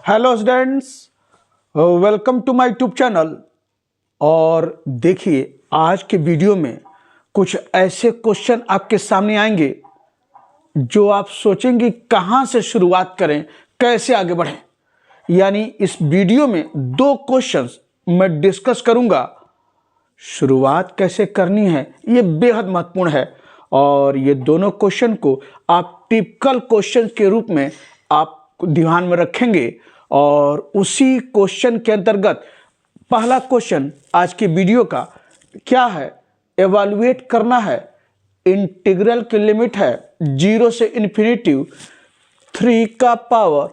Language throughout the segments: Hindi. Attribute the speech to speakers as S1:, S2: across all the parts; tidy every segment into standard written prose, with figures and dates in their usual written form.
S1: Hello students, welcome to my YouTube channel. और देखिए, आज के वीडियो में कुछ ऐसे क्वेश्चन आपके सामने आएंगे जो आप सोचेंगे कहाँ से शुरुआत करें, कैसे आगे बढ़ें। यानी इस वीडियो में दो क्वेश्चंस मैं डिस्कस करूंगा। शुरुआत कैसे करनी है ये बेहद महत्वपूर्ण है और ये दोनों क्वेश्चन को आप टिपिकल क्वेश्चन के रूप में आप ध्यान में रखेंगे। और उसी क्वेश्चन के अंतर्गत पहला क्वेश्चन आज की वीडियो का क्या है, एवैल्यूएट करना है। इंटीग्रल की लिमिट है 0 से इन्फिनिटी 3 का पावर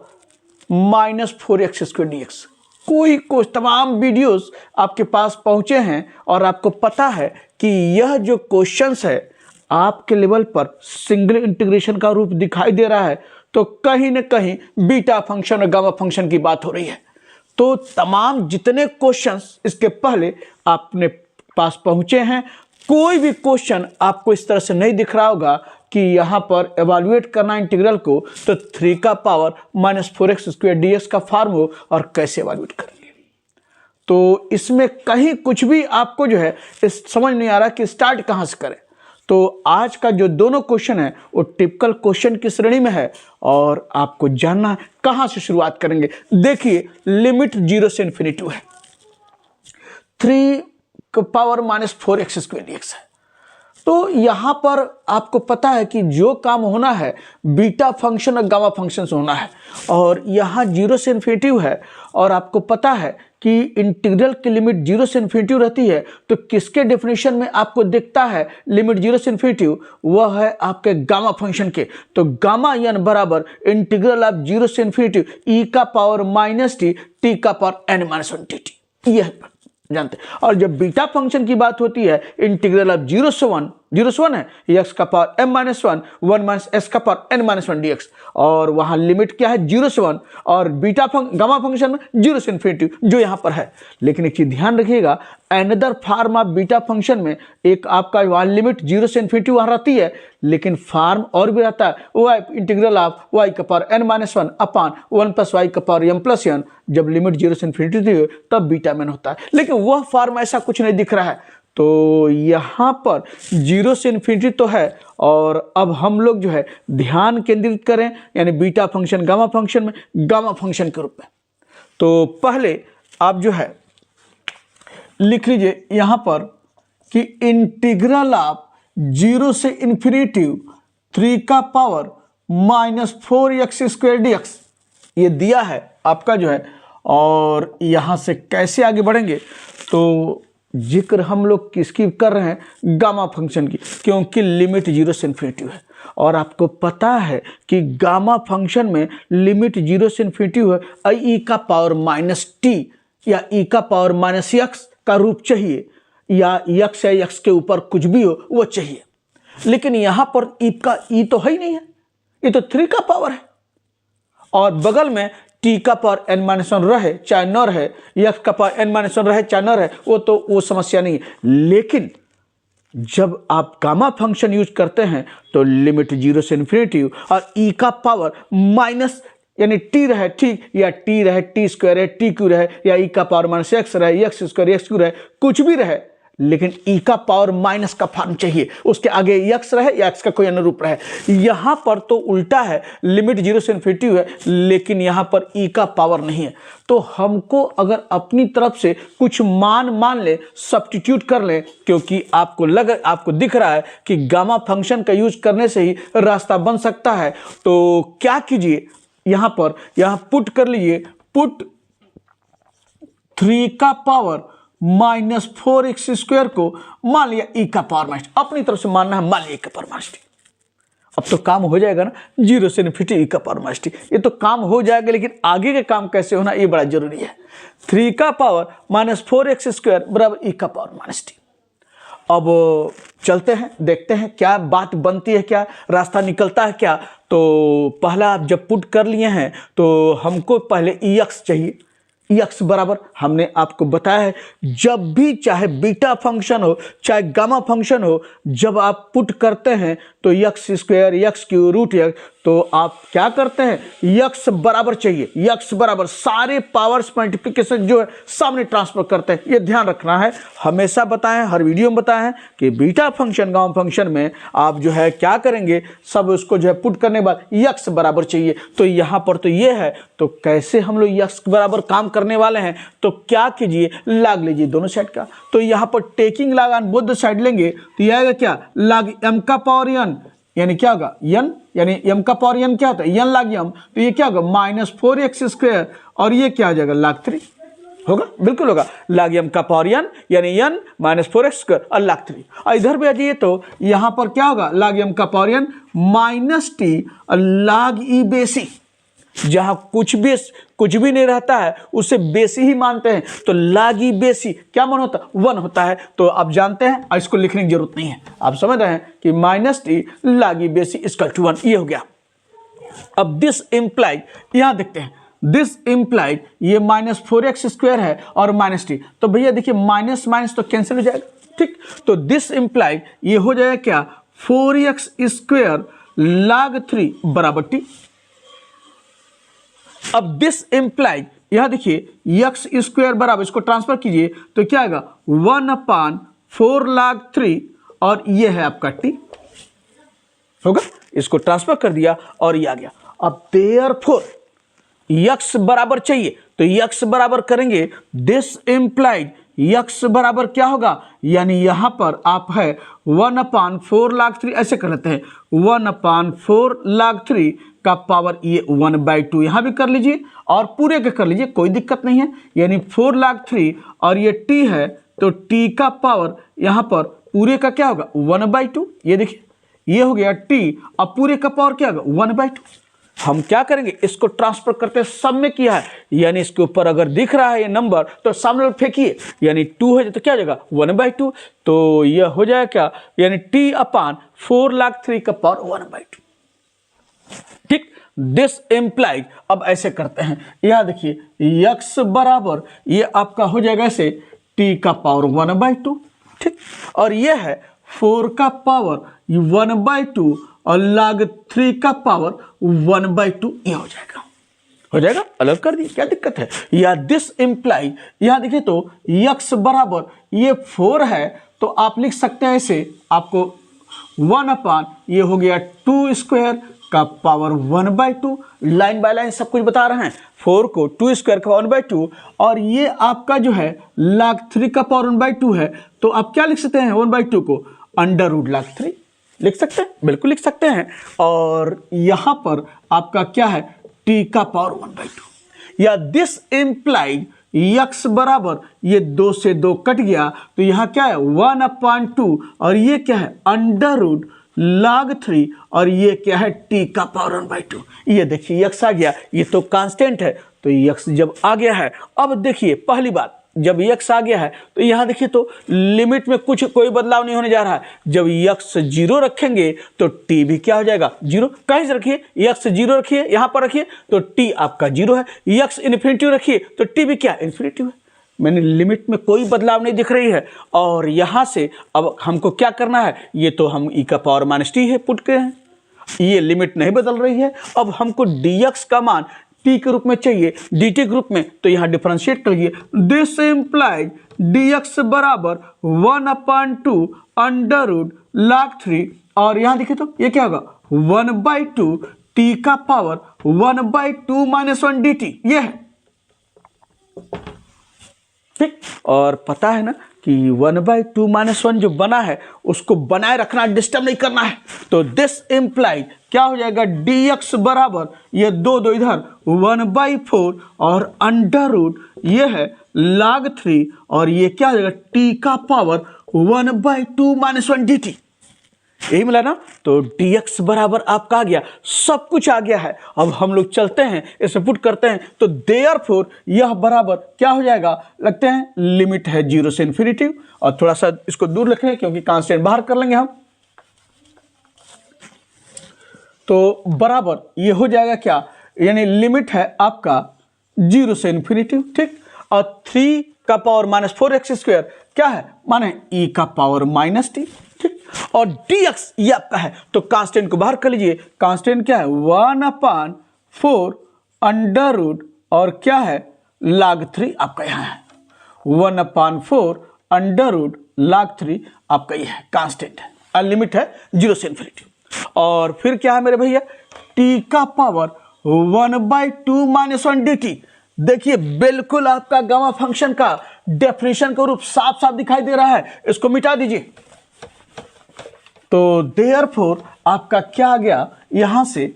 S1: -4x² dx। कोई तमाम वीडियोस आपके पास पहुंचे हैं और आपको पता है कि यह जो क्वेश्चंस है आपके लेवल पर सिंगल इंटीग्रेशन का रूप दिखाई दे रहा है, तो कहीं न कहीं बीटा फंक्शन और गामा फंक्शन की बात हो रही है। तो तमाम जितने क्वेश्चंस इसके पहले आपने पास पहुंचे हैं, कोई भी क्वेश्चन आपको इस तरह से नहीं दिख रहा होगा कि यहां पर एवैल्यूएट करना इंटीग्रल को, तो 3 का पावर -4x² dx का फॉर्म हो और कैसे एवैल्यूएट करेंगे। तो इसमें कहीं कुछ भी आपको जो है इस समझ नहीं आ रहा कि स्टार्ट कहां से करें। तो आज का जो दोनों क्वेश्चन है वो टिपिकल क्वेश्चन की श्रेणी में है और आपको जानना है कहां से शुरुआत करेंगे। देखिए, लिमिट 0 से इन्फिनिटी है, 3 का पावर -4x² dx है। तो यहां पर आपको पता है कि जो काम होना है बीटा फंक्शन और गामा फंक्शन से होना है, और यहां 0 से इन्फिनिटी है और आपको पता है कि इंटीग्रल की लिमिट 0 से इन्फिनिटी रहती है। तो किसके डेफिनेशन में आपको दिखता है लिमिट 0 से इन्फिनिटी, वह है आपके गामा फंक्शन के। तो गामा n बराबर इंटीग्रल ऑफ 0 से इन्फिनिटी e का पावर -t t का पावर n-1 dt, यह जानते हैं। और जब बीटा फंक्शन की बात होती है, इंटीग्रल ऑफ 0 से 1 है x का पावर m-1 1 - s का पावर n-1 dx, और वहां लिमिट क्या है 0 से 1, और गामा फंक्शन में 0 से इन्फिनिटी जो यहां पर है। लेकिन एक चीज ध्यान रखिएगा, another form of beta function में एक आपका वहां लिमिट 0 से इन्फिनिटी वहां रहती है, लेकिन फॉर्म और भी रहता है, वो इंटीग्रल ऑफ y का पावर n-1 अपॉन 1 + y का पावर m+n। जब लिमिट 0 से इन्फिनिटी थी तब बीटा में होता है, लेकिन वह फॉर्म ऐसा कुछ नहीं दिख रहा है। तो यहाँ पर 0 से इन्फिनिटी तो है, और अब हम लोग जो है ध्यान केंद्रित करें यानी बीटा फंक्शन गामा फंक्शन में, गामा फंक्शन के रूप में। तो पहले आप जो है लिख लीजिए यहाँ पर कि इंटीग्रल ऑफ 0 से इन्फिनिटी 3 का पावर -4x² dx ये दिया है आपका जो है। और यहाँ से कैसे आगे बढ़ेंगे, तो जिक्र हम लोग किसकी कर रहे हैं, गामा फंक्शन की, क्योंकि लिमिट 0 से इन्फिनिटी है। और आपको पता है कि गामा फंक्शन में लिमिट 0 से इन्फिनिटी है, e का पावर -t या e का पावर -x का रूप चाहिए, या x या x के ऊपर कुछ भी हो वो चाहिए। लेकिन यहां पर e तो है ही नहीं है, ये तो 3 का पावर है, और बगल में t का पावर n-1 रहे चाहे न रहे, x का पावर n-1 रहे चाहे न रहे, वो समस्या नहीं है। लेकिन जब आप गामा फंक्शन यूज करते हैं तो लिमिट 0 से इन्फिनिटी और e का पावर माइनस यानी t रहे, ठीक, या t रहे t² रहे t³ रहे, या e का पावर -x रहे x² x³ रहे, कुछ भी रहे, लेकिन e का पावर माइनस का फॉर्म चाहिए, उसके आगे x रहे या x का कोई अनुरूप रहे। यहां पर तो उल्टा है, लिमिट 0 से इन्फिनिटी है लेकिन यहां पर e का पावर नहीं है। तो हमको अगर अपनी तरफ से कुछ मान ले, सब्स्टिट्यूट कर लें, क्योंकि आपको दिख रहा है कि गामा फंक्शन का यूज करने से ही रास्ता बन सकता है। तो क्या कीजिए, यहां पुट कर लीजिए, पुट 3 का पावर -4x² को मान लिया e का पावर -t, अपनी तरफ से मानना है, मान लिया e का पावर -t। अब तो काम हो जाएगा ना, 0 से इन्फिनिटी e का पावर -t, ये तो काम हो जाएगा, लेकिन आगे के काम कैसे होना ये बड़ा जरूरी है। 3 का पावर -4x² बराबर e का पावर -t। अब चलते हैं, देखते हैं क्या बात बनती है, क्या रास्ता निकलता है क्या। तो पहला आप जब पुट कर लिए हैं तो हमको पहले ex चाहिए, यक्स बराबर हमने आपको बताया है, जब भी चाहे बीटा फंक्शन हो चाहे गामा फंक्शन हो, जब आप पुट करते हैं तो x square x cube root x, तो आप क्या करते हैं, यक्स बराबर चाहिए, यक्स बराबर सारे पावर्स मल्टीप्लिकेशन जो है सामने ट्रांसफर करते हैं। ये ध्यान रखना है, हमेशा बताएं, हर वीडियो में बताएं हैं कि बीटा फंक्शन गामा फंक्शन में आप जो है क्या करेंगे, सब उसको जो है पुट करने के बाद यक्स बराबर चाहिए। तो यहाँ पर तो ये है, तो कैसे हम लोग यक्स बराबर काम करने वाले हैं, तो क्या कीजिए, लाग लीजिए दोनों साइड का। तो यहाँ पर टेकिंग लाग ऑन बोथ द साइड लेंगे तो यह आएगा क्या, लाग m का पावर n, यानी क्या होगा n, यानी m का पावर n क्या होता है, n लाग m, तो ये क्या होगा -4x², और ये क्या आ जाएगा लाग 3 होगा, बिल्कुल होगा, लाग m का पावर n यानी n -4x² और लाग 3। और इधर भी आ जाइए तो यहाँ पर क्या होगा, लाग m का पावर n -t और लाग e बेसी, जहां कुछ भी नहीं रहता है उसे बेसी ही मानते हैं, तो लागी बेसी क्या मान होता है, 1 होता है। तो आप जानते हैं, और इसको लिखने की जरूरत नहीं है, आप समझ रहे हैं कि -t लागी बेसी इक्वल टू 1, ये हो गया। अब दिस इम्प्लाइड, यहां देखते हैं, दिस इम्प्लाइड ये -4x² है और -t, तो भैया देखिए माइनस माइनस तो कैंसिल हो जाएगा, ठीक। तो दिस इम्प्लाइड ये हो जाएगा क्या, 4x² लाग 3 बराबर t। अब दिस इम्प्लाइड, यहां देखिए x² बराबर, इसको ट्रांसफर कीजिए तो क्या आएगा 1/4 लाग 3, और ये है आपका t होगा, इसको ट्रांसफर कर दिया और ये आ गया। अब देयरफॉर x बराबर चाहिए तो x बराबर करेंगे, दिस इम्प्लाइड x बराबर क्या होगा, यानी यहां पर आप है 1/4 लाग 3, ऐसे कर लेते हैं 1/4 लाग 3 का पावर ये 1/2 यहां भी कर लीजिए और पूरे का कर लीजिए, कोई दिक्कत नहीं है, यानी 4 लाग 3 और ये t है तो t का पावर यहां पर पूरे का क्या होगा 1/2, ये देखिए ये हो गया t और पूरे का पावर क्या होगा 1/2। हम क्या करेंगे, इसको ट्रांसफर करते सब में किया है, यानी इसके ऊपर अगर दिख रहा है ये नंबर तो सामने फेंकिए, यानी 2 हो जाए तो क्या हो जाएगा 1/2, तो यह हो जाएगा क्या, यानी t/4 लाग 3 का पावर 1/2, ठीक। दिस इम्प्लाइज, अब ऐसे करते हैं, यह देखिए x बराबर ये आपका हो जाएगा ऐसे t का पावर 1/2, ठीक, और ये है 4 का पावर 1/2 और लाग 3 का पावर 1/2, ये हो जाएगा, अलग कर दिए, क्या दिक्कत है। या दिस इम्प्लाई, यहां देखिए तो x बराबर ये 4 है तो आप लिख सकते हैं ऐसे, आपको 1/, ये हो गया 2² का पावर 1/2, लाइन बाय लाइन सब कुछ बता रहे हैं, 4 को 2² का 1/2, और ये आपका जो है लाग 3 का पावर 1/2 है, तो आप क्या लिख सकते हैं 1/2 को √, लाग 3 लिख सकते हैं, बिल्कुल लिख सकते हैं। और यहां पर आपका क्या है t का पावर 1/2, या दिस इम्प्लाइड x बराबर ये 2 से 2 कट गया तो यहां क्या है 1/2 और ये क्या है √ लाग 3 और ये क्या है t का पावर 1/2। ये देखिए x आ गया, ये तो कांस्टेंट है, तो x जब आ गया है, अब देखिए पहली बात, जब x आ गया है तो यहां देखिए तो लिमिट में कोई बदलाव नहीं होने जा रहा है। जब x 0 रखेंगे तो t भी क्या हो जाएगा 0, कहीं से रखिए x 0 रखिए, यहां पर रखिए तो t आपका 0 है, x इन्फिनिटी रखिए तो t भी क्या इन्फिनिटी है, मैंने लिमिट में कोई बदलाव नहीं दिख रही है। और यहां से अब हमको क्या करना है, ये तो हम e का पावर -t है पुट के हैं, ये लिमिट नहीं बदल रही है। अब हमको dx का मान t के रूप में चाहिए, dt के रूप में, तो यहां डिफरेंशिएट करिए, दिस इम्प्लाइज dx बराबर 1/2 √ लाग 3, और यहां देखिए तो ये क्या होगा 1/2 t का पावर 1/2 - 1 dt, ये है, ठीक। और पता है ना कि 1/2 - 1 जो बना है उसको बनाए रखना, डिस्टर्ब नहीं करना है। तो दिस इम्प्लाइड क्या हो जाएगा dx बराबर ये 2 इधर 1/4 और √ ये है लाग 3 और ये क्या हो जाएगा t का पावर 1/2 - 1 dt, यही मिला ना। तो dx बराबर आपका आ गया, सब कुछ आ गया है। अब हम लोग चलते हैं, इसे पुट करते हैं, तो देयरफॉर यह बराबर क्या हो जाएगा, लगते हैं लिमिट है 0 से इन्फिनिटी, और थोड़ा सा इसको दूर रखें क्योंकि कांस्टेंट बाहर कर लेंगे हम, तो बराबर ये हो जाएगा क्या, यानी लिमिट है आपका 0 से इन्फिनिटी, ठीक। और 3 का पावर माइनस 4x स्क्वायर क्या है, माने e का पावर माइनस टी, ठीक। और dx ये आपका है, तो कांस्टेंट को बाहर कर लीजिए। कांस्टेंट क्या है, 1/4 अंडर रूट और क्या है log 3 आपका यहाँ है, 1/4 अंडर रूट log 3 आपका ये है कांस्टेंट है, लिमिट है 0 से इन्फिनिटी। और फिर क्या है मेरे भैया, t का पावर 1/2 माइनस 1 dt। देखिए बिल्कुल आपका गामा फंक्शन का डेफिनेशन का रूप साफ साफ दिखाई दे रहा है, इसको मिटा दीजिए। तो देयरफॉर आपका क्या आ गया यहां से,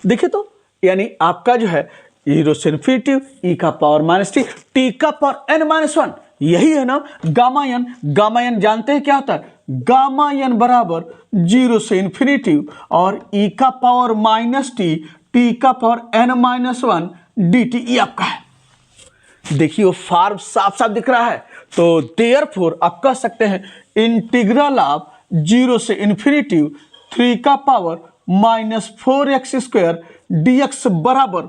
S1: देखिए तो यानी आपका जो है 0 से इन्फिनिटी e का पावर माइनस टी, t का पावर n माइनस 1, यही है ना गामा n। गामा n जानते हैं क्या होता है, गामा n बराबर 0 से इन्फिनिटी और e का पावर माइनस टी, t का पावर n माइनस 1 dt, ये आपका है। देखिए वो फार्म साफ साफ दिख रहा है। तो देयरफॉर आप कह सकते हैं इंटीग्रल ऑफ 0 से इन्फिनिटी 3 का power minus 4x square dx बराबर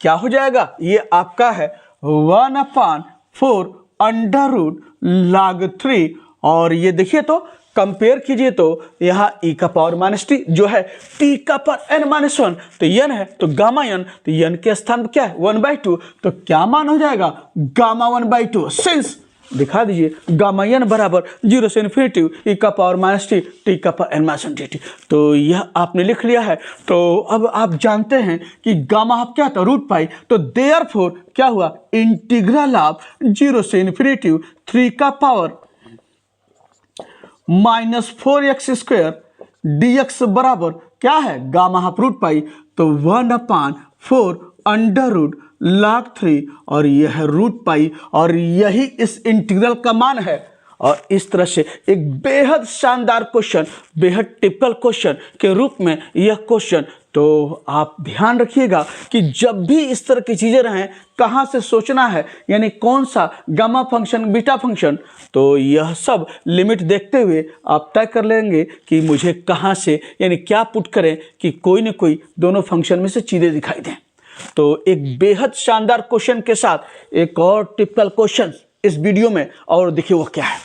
S1: क्या हो जाएगा, ये आपका है 1/4 अंडर रूट log 3। और ये देखिए तो कंपेयर कीजिए तो यहाँ e का पावर माइनस टी जो है t का पावर n माइनस 1, तो n है तो गामा n, तो n के स्थान पर क्या है 1/2, तो क्या मान हो जाएगा गामा 1/2। सिंस दिखा दीजिए गामा n बराबर 0 से इन्फिनिटी e का पावर माइनस टी, t का पावर n माइनस 1 dt। तो यह आपने लिख लिया है। तो अब आप जानते हैं कि गामा आप क्या था रूट पाई, तो देयरफॉर क्या हुआ इंटीग्रल ऑफ 0 से इन्फिनिटी 3 का power minus 4x square dx बराबर क्या है गामा हाफ रूट पाई, तो 1/4 अंडर रूट log 3 और यह है रूट पाई, और यही इस इंटीग्रल का मान है। और इस तरह से एक बेहद शानदार क्वेश्चन, बेहद टिपिकल क्वेश्चन के रूप में यह क्वेश्चन। तो आप ध्यान रखिएगा कि जब भी इस तरह की चीज़ें रहें कहाँ से सोचना है, यानी कौन सा गामा फंक्शन बीटा फंक्शन, तो यह सब लिमिट देखते हुए आप तय कर लेंगे कि मुझे कहाँ से यानी क्या पुट करें कि कोई न कोई दोनों फंक्शन में से चीज़ें दिखाई दें। तो एक बेहद शानदार क्वेश्चन के साथ एक और टिपिकल क्वेश्चन इस वीडियो में, और देखिए वो क्या है।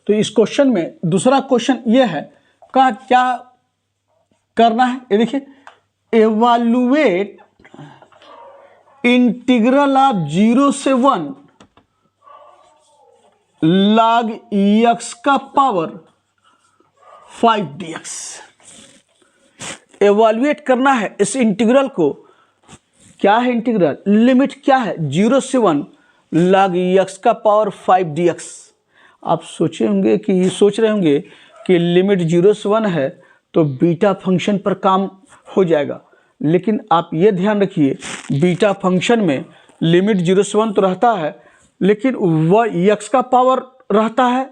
S1: तो इस क्वेश्चन में दूसरा क्वेश्चन ये है का क्या करना है, ये देखिए एवैल्यूएट इंटीग्रल ऑफ 0 से 1 log x का पावर 5 dx। एवैल्यूएट करना है इस इंटीग्रल को, क्या है इंटीग्रल, लिमिट क्या है 0 से 1 log x का पावर 5 dx। आप सोच रहे होंगे कि लिमिट 0 से 1 है तो बीटा फंक्शन पर काम हो जाएगा, लेकिन आप ये ध्यान रखिए बीटा फंक्शन में लिमिट 0 से 1 तो रहता है, लेकिन वह x का पावर रहता है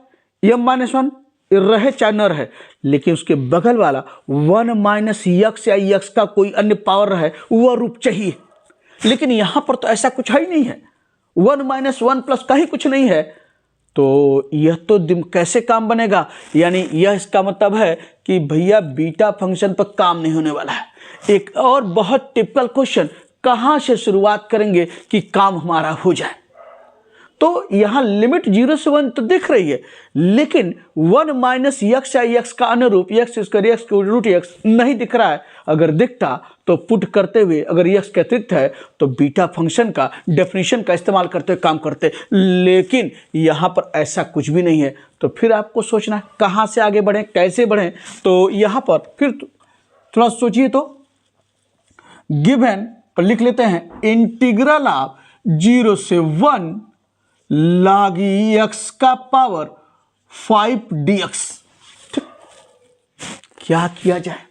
S1: m-1 रहे चाहे न रहे, लेकिन उसके बगल वाला 1 - x या x का कोई अन्य पावर रहे वह रूप चाहिए। लेकिन यहाँ पर तो ऐसा कुछ है ही नहीं है, 1 - 1 प्लस का ही कुछ नहीं है। तो यह तो कैसे काम बनेगा, यानी यह इसका मतलब है कि भैया बीटा फंक्शन पर काम नहीं होने वाला है। एक और बहुत टिपिकल क्वेश्चन, कहाँ से शुरुआत करेंगे कि काम हमारा हो जाए। तो यहाँ लिमिट 0 से 1 तो दिख रही है, लेकिन 1 - x या x का अनुरूप x स्क्वायर x की रूट x नहीं दिख रहा है। अगर दिखता तो पुट करते हुए अगर x के अतिरिक्त है तो बीटा फंक्शन का डेफिनेशन का इस्तेमाल करते हुए काम करते, लेकिन यहाँ पर ऐसा कुछ भी नहीं है। तो फिर आपको सोचना है कहाँ से आगे बढ़ें, कैसे बढ़ें। तो यहाँ पर फिर थोड़ा सोचिए, तो गिवन पर लिख लेते हैं इंटीग्रल ऑफ 0 से 1 log x का पावर 5 dx। क्या किया जाए,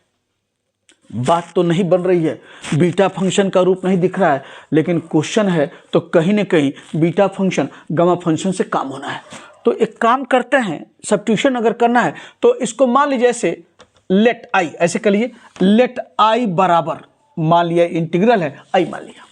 S1: बात तो नहीं बन रही है, बीटा फंक्शन का रूप नहीं दिख रहा है, लेकिन क्वेश्चन है तो कहीं ना कहीं बीटा फंक्शन गामा फंक्शन से काम होना है। तो एक काम करते हैं, सब्स्टिट्यूशन अगर करना है तो इसको मान लीजिए ऐसे लेट आई, ऐसे कर लीजिए लेट आई बराबर, मान लिया इंटीग्रल है आई मान लिया,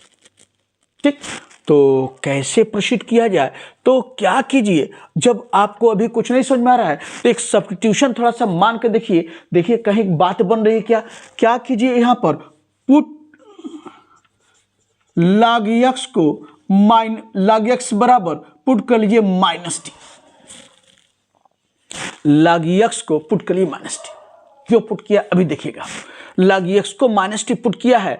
S1: ठीक। तो कैसे प्रोसीड किया जाए? तो क्या कीजिए, जब आपको अभी कुछ नहीं समझ में आ रहा है तो एक सब्स्टिट्यूशन थोड़ा सा मान के देखिए, देखिए कहीं बात बन रही है क्या? क्या कीजिए, यहां पर पुट log x को log x बराबर पुट कर लीजिए माइनस टी, log x को पुट कर लीजिए माइनस टी। क्यों पुट किया अभी देखिएगा। log x को माइनस टी पुट किया है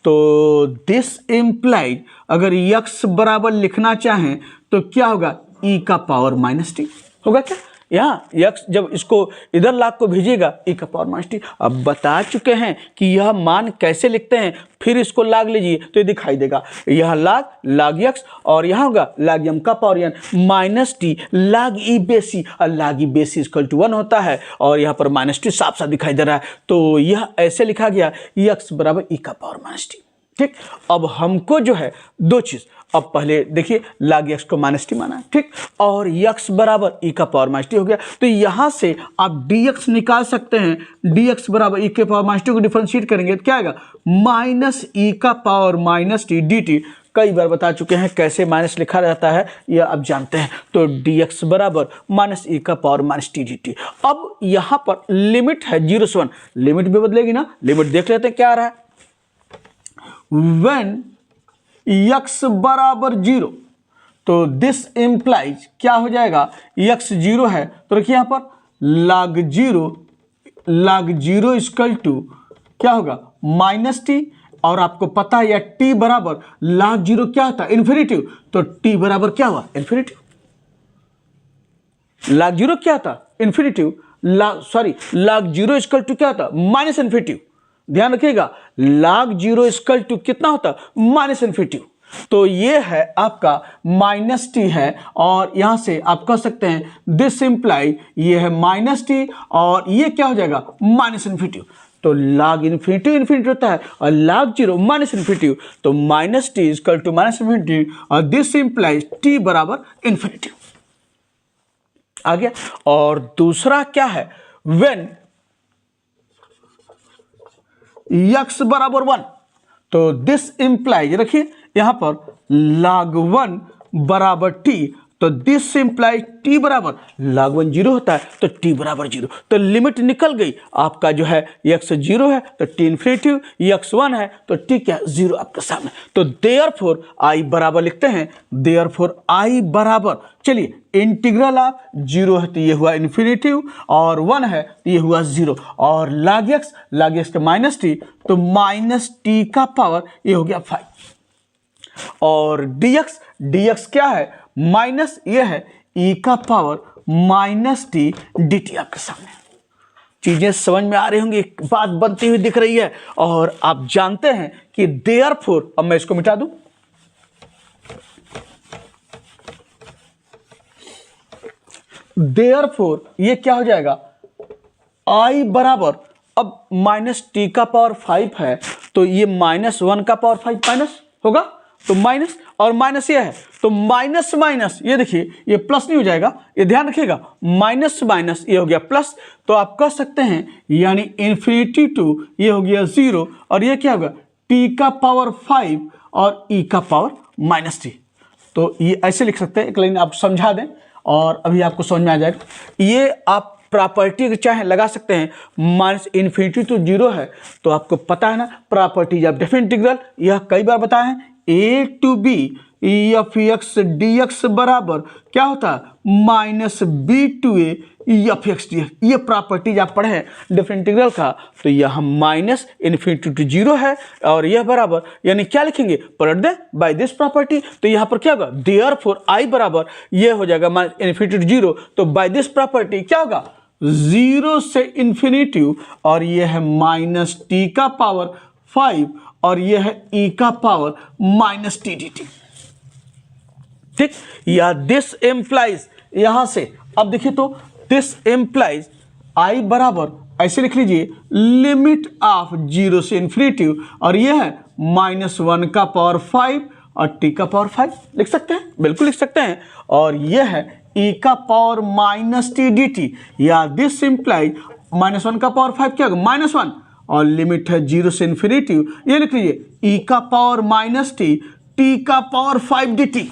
S1: तो दिस इम्प्लाइड, अगर x बराबर लिखना चाहें तो क्या होगा, e का पावर माइनस टी होगा क्या? यहाँ x जब इसको इधर लाग को भेजिएगा e का पावर माइनस टी। अब बता चुके हैं कि यह मान कैसे लिखते हैं, फिर इसको लाग लीजिए तो ये दिखाई देगा, यह लाग x और यहाँ होगा लाग m का पावर n माइनस टी लाग ई बेसी, और लाग ई बेसी इक्वल टू 1 होता है और यहाँ पर माइनस टी साफ साफ दिखाई दे रहा है। तो यह ऐसे लिखा गया x बराबर e का पावर माइनस टी। ठीक, अब हमको जो है दो चीज, अब पहले देखिए log x को माइनस टी माना है, ठीक, और x बराबर e का पावर माइनस टी हो गया। तो यहां से आप dx निकाल सकते हैं, dx बराबर e के पावर माइनस टी को डिफरेंशिएट करेंगे तो क्या आएगा, माइनस e का पावर माइनस टी dt। कई बार बता चुके हैं कैसे माइनस लिखा रहता है, यह आप जानते हैं। तो dx बराबर माइनस e का पावर माइनस टी dt। अब यहां पर लिमिट है 0 से 1, लिमिट भी बदलेगी ना, लिमिट देख लेते हैं क्या आ रहा है। When x बराबर 0, तो दिस इम्प्लाइज क्या हो जाएगा, x 0 है तो रखिए यहाँ पर log 0 इक्वल टू क्या होगा माइनस टी, और आपको पता है या t बराबर log 0 क्या होता है, इन्फिनिटिव, तो t बराबर क्या हुआ, इन्फिनिटिव। log 0 क्या था, इन्फिनिटिव, log 0 इक्वल टू क्या होता, माइनस इन्फिनिटिव। ध्यान रखिएगा, log 0 इक्वल टू कितना होता, माइनस इन्फिनिटिव। तो ये है आपका माइनस टी है, और यहां से आप कह सकते हैं दिस इम्प्लाई, ये है माइनस टी और ये क्या हो जाएगा, माइनस इन्फिनिटिव। तो log इन्फिनिटिव इन्फिनिटी होता है और log 0 माइनस इन्फिनिटिव, तो minus T equal to minus infinitive और दिस इम्प्लाइज टी बराबर इन्फिनिटिव। आ गया। और दूसरा क्या है, व्हेन x बराबर 1, तो दिस इम्प्लाइज, रखिए यहां पर log 1 बराबर t, तो दिस इम्प्लाइज t बराबर log 1 0 होता है तो t बराबर 0। तो लिमिट निकल गई, आपका जो है x 0 है तो t इन्फिनिटिव, x 1 है तो t क्या 0 आपके सामने। तो देयरफॉर i बराबर लिखते हैं, देयरफॉर i बराबर, चलिए इंटीग्रल ऑफ 0 है तो ये हुआ इन्फिनिटिव और 1 है तो ये हुआ 0, और log x का माइनस टी, तो माइनस टी का पावर ये हो गया 5, और dx क्या है, माइनस ये है e का पावर माइनस टी dt। आपके सामने चीजें समझ में आ रही होंगी, एक बात बनती हुई दिख रही है, और आप जानते हैं कि देयरफॉर, अब मैं इसको मिटा दूं, देयरफॉर ये क्या हो जाएगा, i बराबर, अब माइनस टी का पावर 5 है तो ये माइनस 1 का पावर 5 माइनस होगा, तो माइनस और माइनस ये है तो माइनस माइनस, ये देखिए ये प्लस नहीं हो जाएगा, ये ध्यान रखिएगा, माइनस माइनस ये हो गया प्लस। तो आप कह सकते हैं यानी इन्फिनिटी टू ये हो गया 0, और ये क्या होगा, t का पावर 5 और e का पावर माइनस टी। तो ये ऐसे लिख सकते हैं, एक लाइन आप समझा दें और अभी आपको समझ में आ जाएगा। ये आप प्रॉपर्टी चाहे लगा सकते हैं, माइनस इन्फिनिटी टू 0 है तो आपको पता है ना प्रॉपर्टीज ऑफ डेफिनेट इंटीग्रल, यह कई बार बताए हैं, a to b F X D X बराबर क्या होता है, minus B to A F X D X. ये प्रॉपर्टीज आप पढ़े हैं डिफरेंट इंटीग्रल का, तो यह माइनस इन्फिनिटी टू 0 है और यह बराबर, यानी क्या लिखेंगे, पलट दे बाय दिस प्रॉपर्टी, तो यहाँ पर क्या होगा, देयरफॉर आई बराबर ये हो जाएगा माइनस इन्फिनिटी टू 0, तो बाय दिस प्रॉपर्टी क्या होगा, 0 से इन्फिनिटी, और यह है माइनस टी का पावर 5 और यह है e का power minus T D T. ठीक, या दिस एम्प्लाइज, यहां से अब देखिए तो दिस एम्प्लाइज i बराबर ऐसे लिख लीजिए, लिमिट ऑफ 0 से इन्फिनिटी, और यह है माइनस 1 का पावर 5 और t का पावर 5 लिख सकते हैं, बिल्कुल लिख सकते हैं, और यह है e का power minus T D T, या दिस इम्प्लाइज माइनस 1 का पावर 5 क्या होगा, माइनस 1, और लिमिट है 0 से इन्फिनिटी, ये लिख लीजिए e का पावर माइनस टी टी का पावर 5 dt।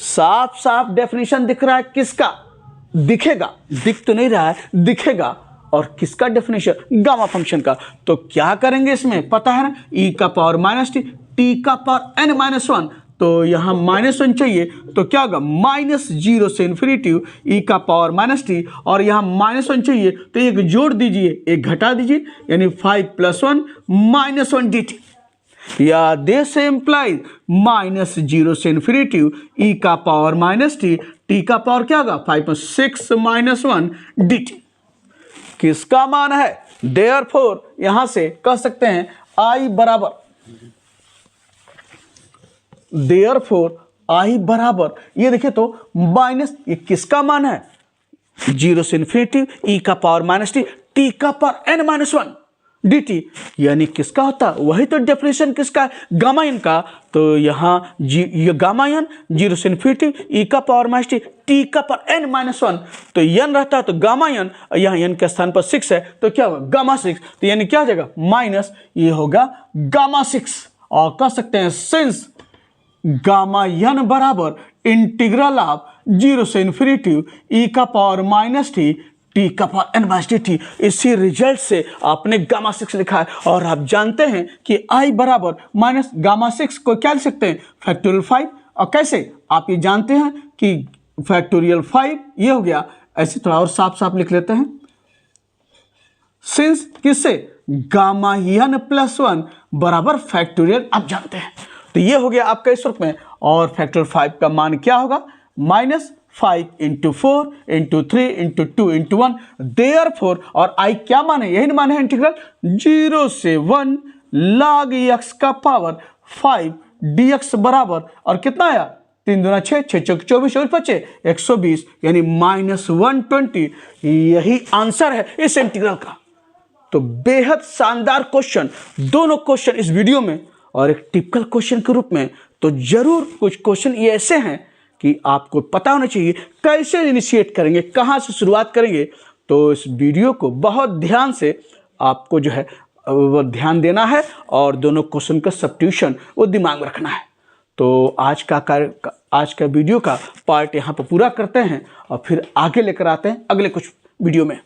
S1: साफ साफ डेफिनेशन दिख रहा है, किसका दिखेगा, दिख तो नहीं रहा है, दिखेगा। और किसका डेफिनेशन, गामा फंक्शन का। तो क्या करेंगे इसमें, पता है ना, e का पावर माइनस टी, टी का पावर n माइनस 1, तो यहाँ -1 चाहिए, तो क्या होगा, -0 से इन्फिनिटी e का पावर माइनस टी, और यहाँ -1 चाहिए तो एक जोड़ दीजिए, एक घटा दीजिए, यानी 5 + 1 -1 dt, या दिस इम्प्लाइज -0 से इन्फिनिटी e का पावर माइनस टी, टी का पावर क्या होगा, 5/6 -1 dt। किसका मान है, देयरफॉर यहां से कह सकते हैं I बराबर, देयरफॉर I बराबर, ये देखिए तो माइनस, ये किसका मान है, 0 से इन्फिनिटी e का पावर माइनस टी, टी का पावर n माइनस 1 dt, यानी किसका होता, वही तो डेफिनेशन किसका है, गामा इन का। तो यहाँ ये गामा n 0 से इन्फिनिटी e का पावर माइनस टी, टी का पावर n माइनस 1, तो n रहता है तो गामा n, यहाँ n के स्थान पर 6 है तो क्या होगा, गामा 6, तो यानी क्या हो जाएगा, माइनस, ये होगा गामा 6। और कह सकते हैं सिंस गामा n बराबर इंटीग्रल ऑफ 0 से इन्फिनिटी e का पावर माइनस टी, टी का पावर n माइनस टी, इसी रिजल्ट से आपने गामा 6 लिखा है। और आप जानते हैं कि I बराबर माइनस गामा 6 को क्या लिख सकते हैं, फैक्टोरियल 5। और कैसे, आप ये जानते हैं कि फैक्टोरियल 5 ये हो गया, ऐसे थोड़ा और साफ साफ लिख लेते हैं, सिंस किससे, गामा n + 1 बराबर फैक्टोरियल, आप जानते हैं। तो ये हो गया आपका इस रूप में। और फैक्टोरियल 5 का मान क्या होगा, -5 × 4 × 3 × 2 × 1, देयरफॉर, और I क्या मान है, यही मान है इंटीग्रल 0 से 1 log x का पावर 5 dx बराबर, और कितना आया, 3 दूना 6, 6 चौक 24, 24 बचे 120, यानी -120, यही आंसर है इस इंटीग्रल का। तो बेहद शानदार क्वेश्चन, दोनों क्वेश्चन इस वीडियो में और एक टिपिकल क्वेश्चन के रूप में। तो जरूर कुछ क्वेश्चन ये ऐसे हैं कि आपको पता होना चाहिए कैसे इनिशिएट करेंगे, कहाँ से शुरुआत करेंगे। तो इस वीडियो को बहुत ध्यान से आपको जो है वो ध्यान देना है, और दोनों क्वेश्चन का सब्स्टिट्यूशन वो दिमाग में रखना है। तो आज का वीडियो का पार्ट यहाँ पर पूरा करते हैं, और फिर आगे लेकर आते हैं अगले कुछ वीडियो में।